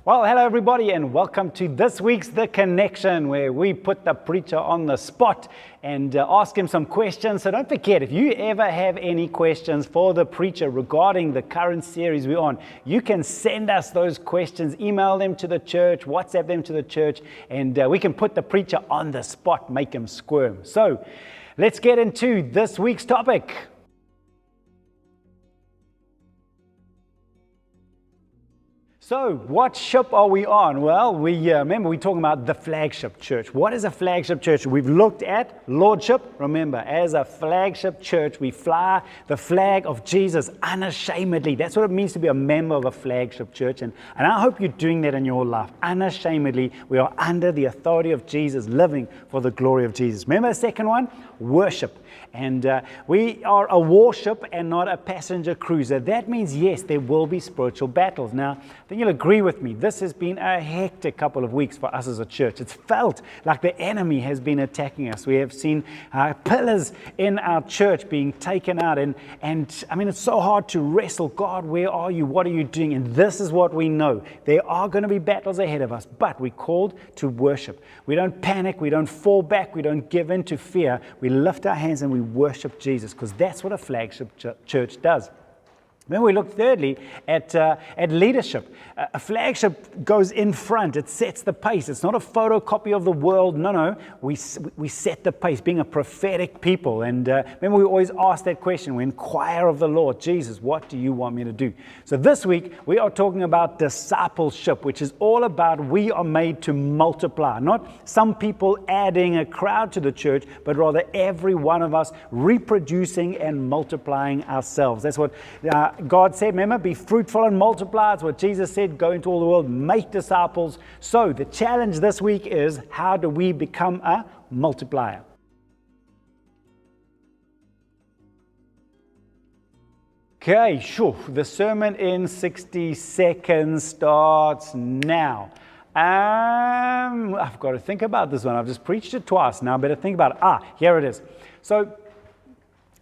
Well, hello everybody and welcome to this week's The Connection, where we put the preacher on the spot and ask him some questions. So don't forget, if you ever have any questions for the preacher regarding the current series we're on, you can send us those questions, email them to the church, WhatsApp them to the church, and we can put the preacher on the spot, make him squirm. So let's get into this week's topic. So, what ship are we on? Well, remember we're talking about the Flagship Church. What is a Flagship Church? We've looked at Lordship. Remember, as a Flagship Church, we fly the flag of Jesus unashamedly. That's what it means to be a member of a Flagship Church. And I hope you're doing that in your life. Unashamedly, we are under the authority of Jesus, living for the glory of Jesus. Remember the second one? Worship. And we are a warship and not a passenger cruiser. That means, yes, there will be spiritual battles. Now, I think you'll agree with me. This has been a hectic couple of weeks for us as a church. It's felt like the enemy has been attacking us. We have seen pillars in our church being taken out. And I mean, it's so hard to wrestle. God, where are you? What are you doing? And this is what we know. There are going to be battles ahead of us, but we're called to worship. We don't panic. We don't fall back. We don't give in to fear. We lift our hands and we worship Jesus, because that's what a Flagship church does. Then we look thirdly at leadership. A flagship goes in front. It sets the pace. It's not a photocopy of the world. No. We set the pace, being a prophetic people. And remember, we always ask that question. We inquire of the Lord, Jesus, what do you want me to do? So this week, we are talking about discipleship, which is all about we are made to multiply. Not some people adding a crowd to the church, but rather every one of us reproducing and multiplying ourselves. That's what God said, remember, be fruitful and multiply. It's what Jesus said, go into all the world, make disciples. So the challenge this week is, how do we become a multiplier? Okay, sure. The sermon in 60 seconds starts now. I've got to think about this one. I've just preached it twice. Now I better think about it. Here it is. So,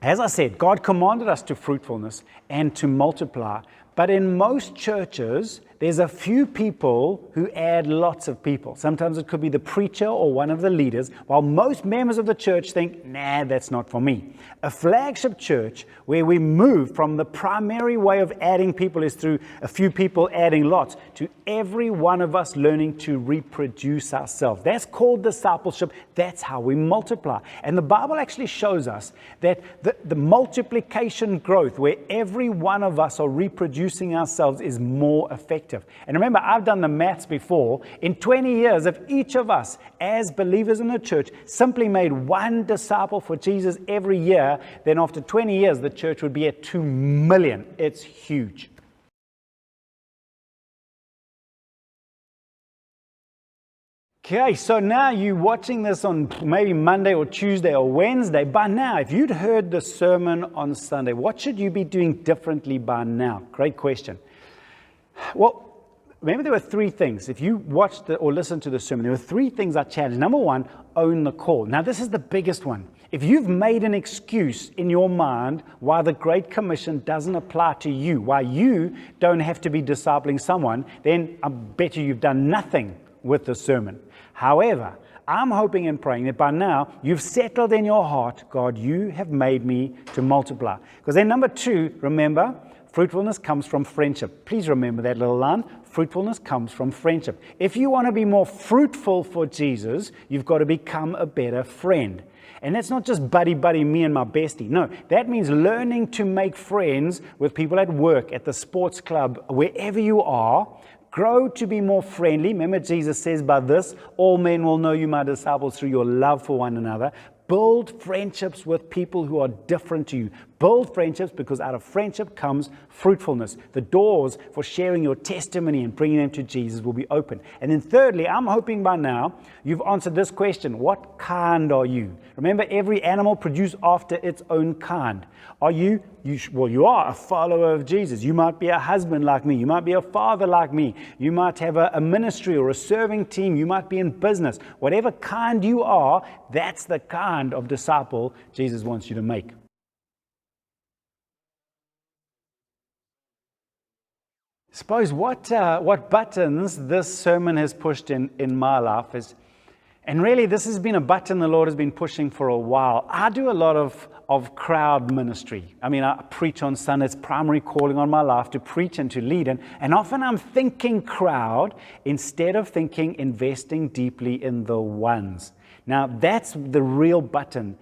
as I said, God commanded us to fruitfulness and to multiply. But in most churches, there's a few people who add lots of people. Sometimes it could be the preacher or one of the leaders, while most members of the church think, nah, that's not for me. A Flagship Church, where we move from the primary way of adding people is through a few people adding lots, to every one of us learning to reproduce ourselves. That's called discipleship. That's how we multiply. And the Bible actually shows us that the multiplication growth, where every one of us are reproducing ourselves, is more effective. And remember, I've done the maths before. In 20 years, if each of us, as believers in the church, simply made one disciple for Jesus every year, then after 20 years, the church would be at 2 million. It's huge. Okay, so now you're watching this on maybe Monday or Tuesday or Wednesday. By now, if you'd heard the sermon on Sunday, what should you be doing differently by now? Great question. Well, remember there were three things. If you watched or listened to the sermon, there were three things I challenged. Number one, own the call. Now, this is the biggest one. If you've made an excuse in your mind why the Great Commission doesn't apply to you, why you don't have to be discipling someone, then I bet you've done nothing with the sermon. However, I'm hoping and praying that by now you've settled in your heart, God, you have made me to multiply. Because then number two, remember, fruitfulness comes from friendship. Please remember that little line. Fruitfulness comes from friendship. If you want to be more fruitful for Jesus, you've got to become a better friend. And that's not just buddy, me and my bestie. No, that means learning to make friends with people at work, at the sports club, wherever you are. Grow to be more friendly. Remember, Jesus says, by this, all men will know you my disciples through your love for one another. Build friendships with people who are different to you. Build friendships, because out of friendship comes fruitfulness. The doors for sharing your testimony and bringing them to Jesus will be open. And then thirdly, I'm hoping by now you've answered this question. What kind are you? Remember, every animal produced after its own kind. Are you are a follower of Jesus. You might be a husband like me. You might be a father like me. You might have a ministry or a serving team. You might be in business. Whatever kind you are, that's the kind of disciple Jesus wants you to make. Suppose what buttons this sermon has pushed in my life is, and really this has been a button the Lord has been pushing for a while. I do a lot of crowd ministry. I mean, I preach on Sunday. It's primary calling on my life to preach and to lead. And often I'm thinking crowd instead of thinking investing deeply in the ones. Now, that's the real button.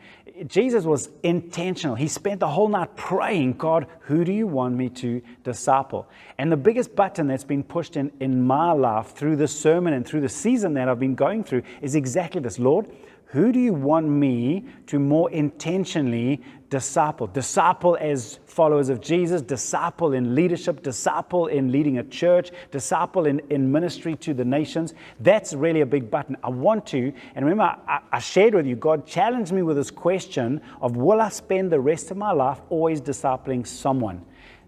Jesus was intentional. He spent the whole night praying, God, who do you want me to disciple? And the biggest button that's been pushed in my life through this sermon and through the season that I've been going through is exactly this. Lord, who do you want me to more intentionally disciple? Disciple as followers of Jesus, disciple in leadership, disciple in leading a church, disciple in ministry to the nations. That's really a big button. I want to, and remember, I shared with you, God challenged me with this question of, will I spend the rest of my life always discipling someone?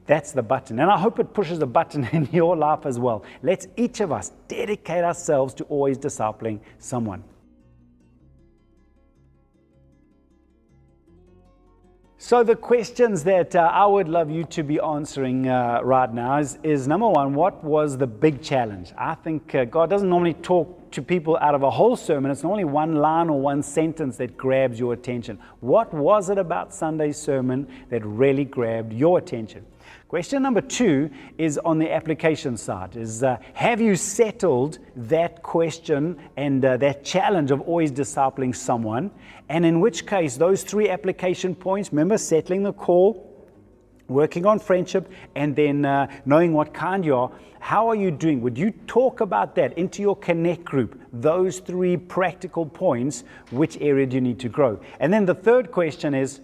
That's the button. And I hope it pushes a button in your life as well. Let's each of us dedicate ourselves to always discipling someone. So the questions that I would love you to be answering right now is number one, what was the big challenge? I think God doesn't normally talk to people out of a whole sermon. It's normally one line or one sentence that grabs your attention. What was it about Sunday's sermon that really grabbed your attention? Question number two is on the application side, is have you settled that question and that challenge of always discipling someone? And in which case, those three application points, remember, settling the call, working on friendship, and then knowing what kind you are, how are you doing? Would you talk about that into your connect group, those three practical points, which area do you need to grow? And then the third question is,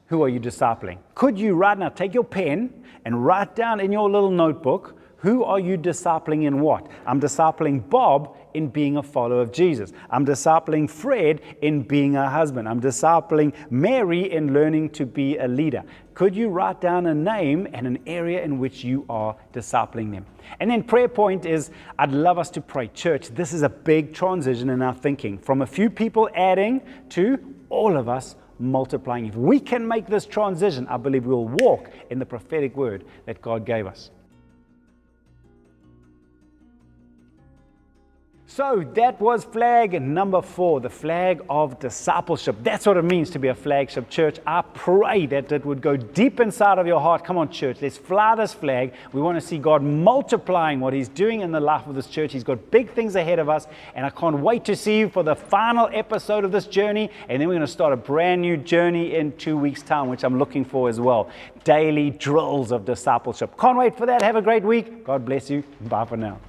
who are you discipling? Could you right now take your pen and write down in your little notebook, who are you discipling in what? I'm discipling Bob in being a follower of Jesus. I'm discipling Fred in being a husband. I'm discipling Mary in learning to be a leader. Could you write down a name and an area in which you are discipling them? And then prayer point is, I'd love us to pray. Church, this is a big transition in our thinking from a few people adding to all of us multiplying. If we can make this transition, I believe we'll walk in the prophetic word that God gave us. So that was flag number 4, the flag of discipleship. That's what it means to be a flagship church. I pray that it would go deep inside of your heart. Come on, church, let's fly this flag. We want to see God multiplying what He's doing in the life of this church. He's got big things ahead of us, and I can't wait to see you for the final episode of this journey. And then we're going to start a brand new journey in 2 weeks' time, which I'm looking for as well. Daily drills of discipleship. Can't wait for that. Have a great week. God bless you. Bye for now.